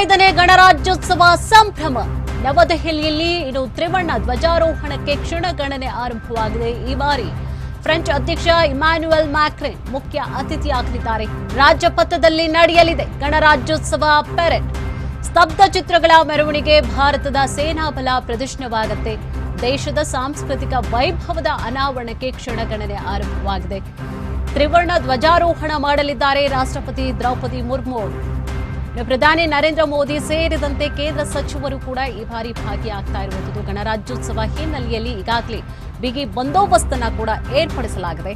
75ನೇ ಗಣರಾಜ್ಯೋತ್ಸವ ಸಂಭ್ರಮ. ನವದೆಹಲಿಯಲ್ಲಿ ಇನ್ನು ತ್ರಿವರ್ಣ ಧ್ವಜಾರೋಹಣಕ್ಕೆ ಕ್ಷಣಗಣನೆ ಆರಂಭವಾಗಿದೆ. ಈ ಬಾರಿ ಫ್ರೆಂಚ್ ಅಧ್ಯಕ್ಷ ಇಮ್ಯಾನ್ಯುಯಲ್ ಮ್ಯಾಕ್ರನ್ ಮುಖ್ಯ ಅತಿಥಿಯಾಗಲಿದ್ದಾರೆ. ರಾಜಪಥದಲ್ಲಿ ನಡೆಯಲಿದೆ ಗಣರಾಜ್ಯೋತ್ಸವ ಪೆರೇಡ್. ಸ್ತಬ್ಧ ಚಿತ್ರಗಳ ಮೆರವಣಿಗೆ, ಭಾರತದ ಸೇನಾ ಬಲ ಪ್ರದರ್ಶನವಾಗುತ್ತೆ. ದೇಶದ ಸಾಂಸ್ಕೃತಿಕ ವೈಭವದ ಅನಾವರಣಕ್ಕೆ ಕ್ಷಣಗಣನೆ ಆರಂಭವಾಗಿದೆ. ತ್ರಿವರ್ಣ ಧ್ವಜಾರೋಹಣ ಮಾಡಲಿದ್ದಾರೆ ರಾಷ್ಟ್ರಪತಿ ದ್ರೌಪದಿ ಮುರ್ಮು. ಪ್ರಧಾನಿ ನರೇಂದ್ರ ಮೋದಿ ಸೇರಿದಂತೆ ಕೇಂದ್ರ ಸಚಿವರು ಕೂಡ ಈ ಬಾರಿ ಭಾಗಿಯಾಗ್ತಾ ಇರುವಂತದ್ದು. ಗಣರಾಜ್ಯೋತ್ಸವ ಹಿನ್ನೆಲೆಯಲ್ಲಿ ಈಗಾಗಲೇ ಬಿಗಿ ಬಂದೋಬಸ್ತನ್ನ ಕೂಡ ಏರ್ಪಡಿಸಲಾಗಿದೆ.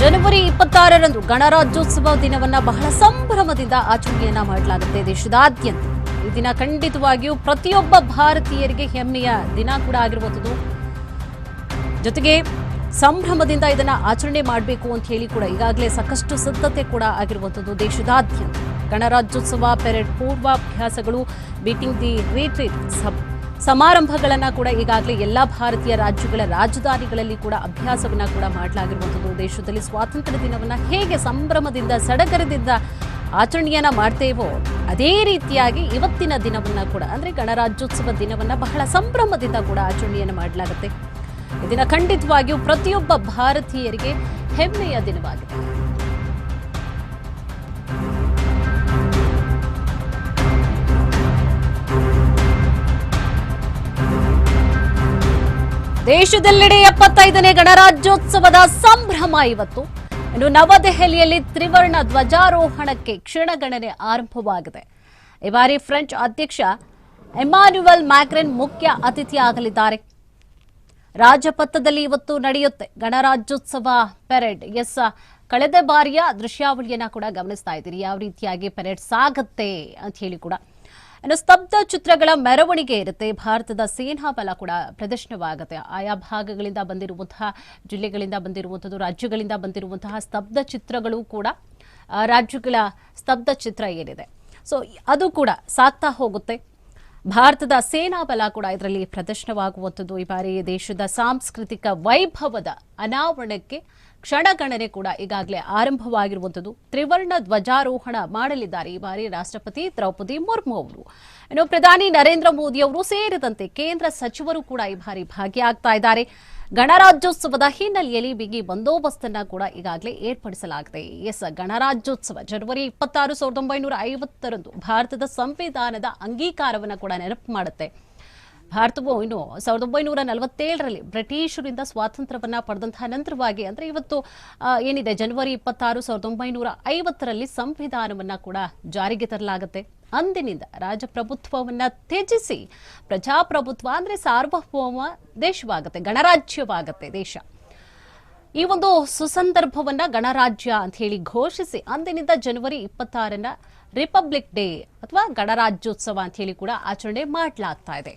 ಜನವರಿ 26ರಂದು ಗಣರಾಜ್ಯೋತ್ಸವ ದಿನವನ್ನ ಬಹಳ ಸಂಭ್ರಮದಿಂದ ಆಚರಣೆಯನ್ನ ಮಾಡಲಾಗುತ್ತೆ ದೇಶದಾದ್ಯಂತ. ಈ ದಿನ ಖಂಡಿತವಾಗಿಯೂ ಪ್ರತಿಯೊಬ್ಬ ಭಾರತೀಯರಿಗೆ ಹೆಮ್ಮೆಯ ದಿನ ಕೂಡ ಆಗಿರುವಂತದ್ದು. ಜೊತೆಗೆ ಸಂಭ್ರಮದಿಂದ ಇದನ್ನ ಆಚರಣೆ ಮಾಡಬೇಕು ಅಂತ ಹೇಳಿ ಕೂಡ ಈಗಾಗಲೇ ಸಾಕಷ್ಟು ಸಿದ್ಧತೆ ಕೂಡ ಆಗಿರುವಂತದ್ದು ದೇಶದಾದ್ಯಂತ. ಗಣರಾಜ್ಯೋತ್ಸವ ಪೆರೇಡ್ ಪೂರ್ವಾಭ್ಯಾಸಗಳು, ಮೀಟಿಂಗ್ ದಿ ರಿಟ್ರೀಟ್ ಸಮಾರಂಭಗಳನ್ನ ಕೂಡ ಈಗಾಗಲೇ ಎಲ್ಲಾ ಭಾರತೀಯ ರಾಜ್ಯಗಳ ರಾಜಧಾನಿಗಳಲ್ಲಿ ಕೂಡ ಅಭ್ಯಾಸವನ್ನ ಕೂಡ ಮಾಡಲಾಗಿರುವಂತದ್ದು. ದೇಶದಲ್ಲಿ ಸ್ವಾತಂತ್ರ್ಯ ದಿನವನ್ನ ಹೇಗೆ ಸಂಭ್ರಮದಿಂದ ಸಡಗರದಿಂದ ಆಚರಣೆಯನ್ನ ಮಾಡ್ತೇವೋ ಅದೇ ರೀತಿಯಾಗಿ ಇವತ್ತಿನ ದಿನವನ್ನ ಕೂಡ ಅಂದ್ರೆ ಗಣರಾಜ್ಯೋತ್ಸವ ದಿನವನ್ನ ಬಹಳ ಸಂಭ್ರಮದಿಂದ ಕೂಡ ಆಚರಣೆಯನ್ನ ಮಾಡಲಾಗುತ್ತೆ. ಇದನ್ನ ಖಂಡಿತವಾಗಿಯೂ ಪ್ರತಿಯೊಬ್ಬ ಭಾರತೀಯರಿಗೆ ಹೆಮ್ಮೆಯ ದಿನವಾಗಿದೆ. ದೇಶದೆಲ್ಲೆಡೆ 75ನೇ ಗಣರಾಜ್ಯೋತ್ಸವದ ಸಂಭ್ರಮ ಇವತ್ತು. ಇನ್ನು ನವದೆಹಲಿಯಲ್ಲಿ ತ್ರಿವರ್ಣ ಧ್ವಜಾರೋಹಣಕ್ಕೆ ಕ್ಷಣಗಣನೆ ಆರಂಭವಾಗಿದೆ. ಈ ಬಾರಿ ಫ್ರೆಂಚ್ ಅಧ್ಯಕ್ಷ ಇಮ್ಯಾನ್ಯುಯಲ್ ಮ್ಯಾಕ್ರನ್ ಮುಖ್ಯ ಅತಿಥಿಯಾಗಲಿದ್ದಾರೆ. ರಾಜಪಥದಲ್ಲಿ ಇವತ್ತು ನಡೆಯುತ್ತೆ ಗಣರಾಜ್ಯೋತ್ಸವ ಪೆರೇಡ್. ಕಳೆದ ಬಾರಿಯ ದೃಶ್ಯಾವಳಿಯನ್ನ ಕೂಡ ಗಮನಿಸ್ತಾ ಇದ್ದೀರಿ, ಯಾವ ರೀತಿಯಾಗಿ ಪೆರೇಡ್ ಸಾಗುತ್ತೆ ಅಂತ ಹೇಳಿ ಕೂಡ. ಇನ್ನು ಸ್ತಬ್ಧ ಚಿತ್ರಗಳ ಮೆರವಣಿಗೆ ಇರುತ್ತೆ. ಭಾರತದ ಸೇನಾ ಬಲ ಕೂಡ ಪ್ರದರ್ಶನವಾಗುತ್ತೆ. ಆಯಾ ಭಾಗಗಳಿಂದ ಬಂದಿರುವಂತಹ, ಜಿಲ್ಲೆಗಳಿಂದ ಬಂದಿರುವಂಥದ್ದು, ರಾಜ್ಯಗಳಿಂದ ಬಂದಿರುವಂತಹ ಸ್ತಬ್ಧ ಚಿತ್ರಗಳು ಕೂಡ, ರಾಜ್ಯಗಳ ಸ್ತಬ್ಧ ಚಿತ್ರ ಏನಿದೆ ಸೊ ಅದು ಕೂಡ ಸಾಗ್ತಾ ಹೋಗುತ್ತೆ. ಭಾರತದ ಸೇನಾ ಬಲ ಕೂಡ ಇದರಲ್ಲಿ ಪ್ರದರ್ಶನವಾಗುವಂಥದ್ದು. ಈ ಬಾರಿ ದೇಶದ ಸಾಂಸ್ಕೃತಿಕ ವೈಭವದ ಅನಾವರಣಕ್ಕೆ ಕ್ಷಣಗಣನೆ ಕೂಡ ಈಗಾಗಲೇ ಆರಂಭವಾಗಿರುವಂಥದ್ದು. ತ್ರಿವರ್ಣ ಧ್ವಜಾರೋಹಣ ಮಾಡಲಿದ್ದಾರೆ ಈ ಬಾರಿ ರಾಷ್ಟ್ರಪತಿ ದ್ರೌಪದಿ ಮುರ್ಮು ಅವರು. ಇನ್ನು ಪ್ರಧಾನಿ ನರೇಂದ್ರ ಮೋದಿ ಅವರು ಸೇರಿದಂತೆ ಕೇಂದ್ರ ಸಚಿವರು ಕೂಡ ಈ ಬಾರಿ ಭಾಗಿಯಾಗ್ತಾ ಇದ್ದಾರೆ. ಗಣರಾಜ್ಯೋತ್ಸವದ ಹಿನ್ನೆಲೆಯಲ್ಲಿ ಬಿಗಿ ಬಂದೋಬಸ್ತನ್ನ ಕೂಡ ಈಗಾಗಲೇ ಏರ್ಪಡಿಸಲಾಗಿದೆ. ಗಣರಾಜ್ಯೋತ್ಸವ ಜನವರಿ 26, 1950ರಂದು ಭಾರತದ ಸಂವಿಧಾನದ ಅಂಗೀಕಾರವನ್ನು ಕೂಡ ನೆನಪು ಮಾಡುತ್ತೆ. ಭಾರತವು ಇನ್ನು 1947ರಲ್ಲಿ ಬ್ರಿಟಿಷರಿಂದ ಸ್ವಾತಂತ್ರ್ಯವನ್ನ ಪಡೆದಂತಹ ನಂತರವಾಗಿ ಅಂದ್ರೆ ಇವತ್ತು ಏನಿದೆ ಜನವರಿ 26, 1950ರಲ್ಲಿ ಸಂವಿಧಾನವನ್ನ ಕೂಡ ಜಾರಿಗೆ ತರಲಾಗುತ್ತೆ. ಅಂದಿನಿಂದ ರಾಜಪ್ರಭುತ್ವವನ್ನ ತ್ಯಜಿಸಿ ಪ್ರಜಾಪ್ರಭುತ್ವ ಅಂದ್ರೆ ಸಾರ್ವಭೌಮ ದೇಶವಾಗುತ್ತೆ, ಗಣರಾಜ್ಯವಾಗುತ್ತೆ ದೇಶ. ಈ ಒಂದು ಸುಸಂದರ್ಭವನ್ನ ಗಣರಾಜ್ಯ ಅಂತ ಹೇಳಿ ಘೋಷಿಸಿ ಅಂದಿನಿಂದ ಜನವರಿ 26ನ ರಿಪಬ್ಲಿಕ್ ಡೇ ಅಥವಾ ಗಣರಾಜ್ಯೋತ್ಸವ ಅಂತ ಹೇಳಿ ಕೂಡ ಆಚರಣೆ ಮಾಡಲಾಗ್ತಾ ಇದೆ.